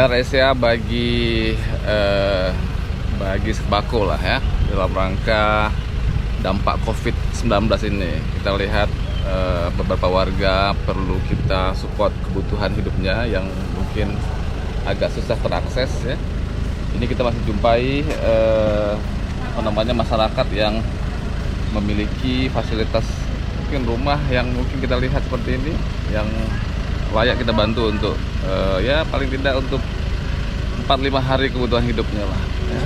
Reza bagi sembako lah ya, dalam rangka dampak COVID-19 ini. Kita lihat beberapa warga perlu kita support kebutuhan hidupnya yang mungkin agak susah terakses ya. Ini kita masih jumpai masyarakat yang memiliki fasilitas mungkin rumah yang mungkin kita lihat seperti ini, yang layak kita bantu untuk ya paling tidak untuk 4-5 hari kebutuhan hidupnya lah ya.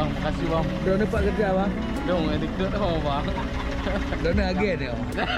Bang, makasih bang. Udah dapat kerja bang? Dong, edikut apa bang? Udah agen ya bang?